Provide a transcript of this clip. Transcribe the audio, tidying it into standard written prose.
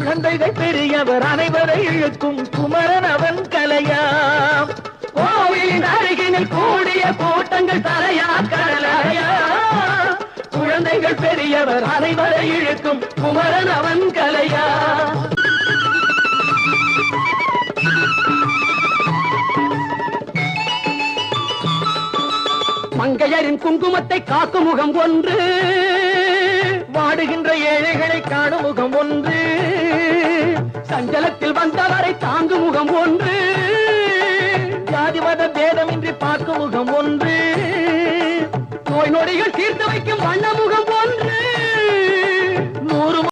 குழந்தைகள் பெரியவர் அனைவரை இழுக்கும் குமரன் அவன் கலையாம். கோவிலின் அருகினில் கூடிய கூட்டங்கள் தலையா கடலையா. குழந்தைகள் பெரியவர் அனைவரை இழுக்கும் குமரன் அவன் கலையா. மங்கையரின் குங்குமத்தை காக்கும் முகம் ஒன்று, வாடுகின்ற ஏழைகளை காணும் முகம் ஒன்று, சஞ்சலத்தில் வந்தவரை தாங்கும் முகம் ஒன்று, ஜாதிமத பேதமின்றி பார்க்கும் முகம் ஒன்று, நோய் நொடிகள் தீர்த்து வைக்கும் வண்ணமுகம்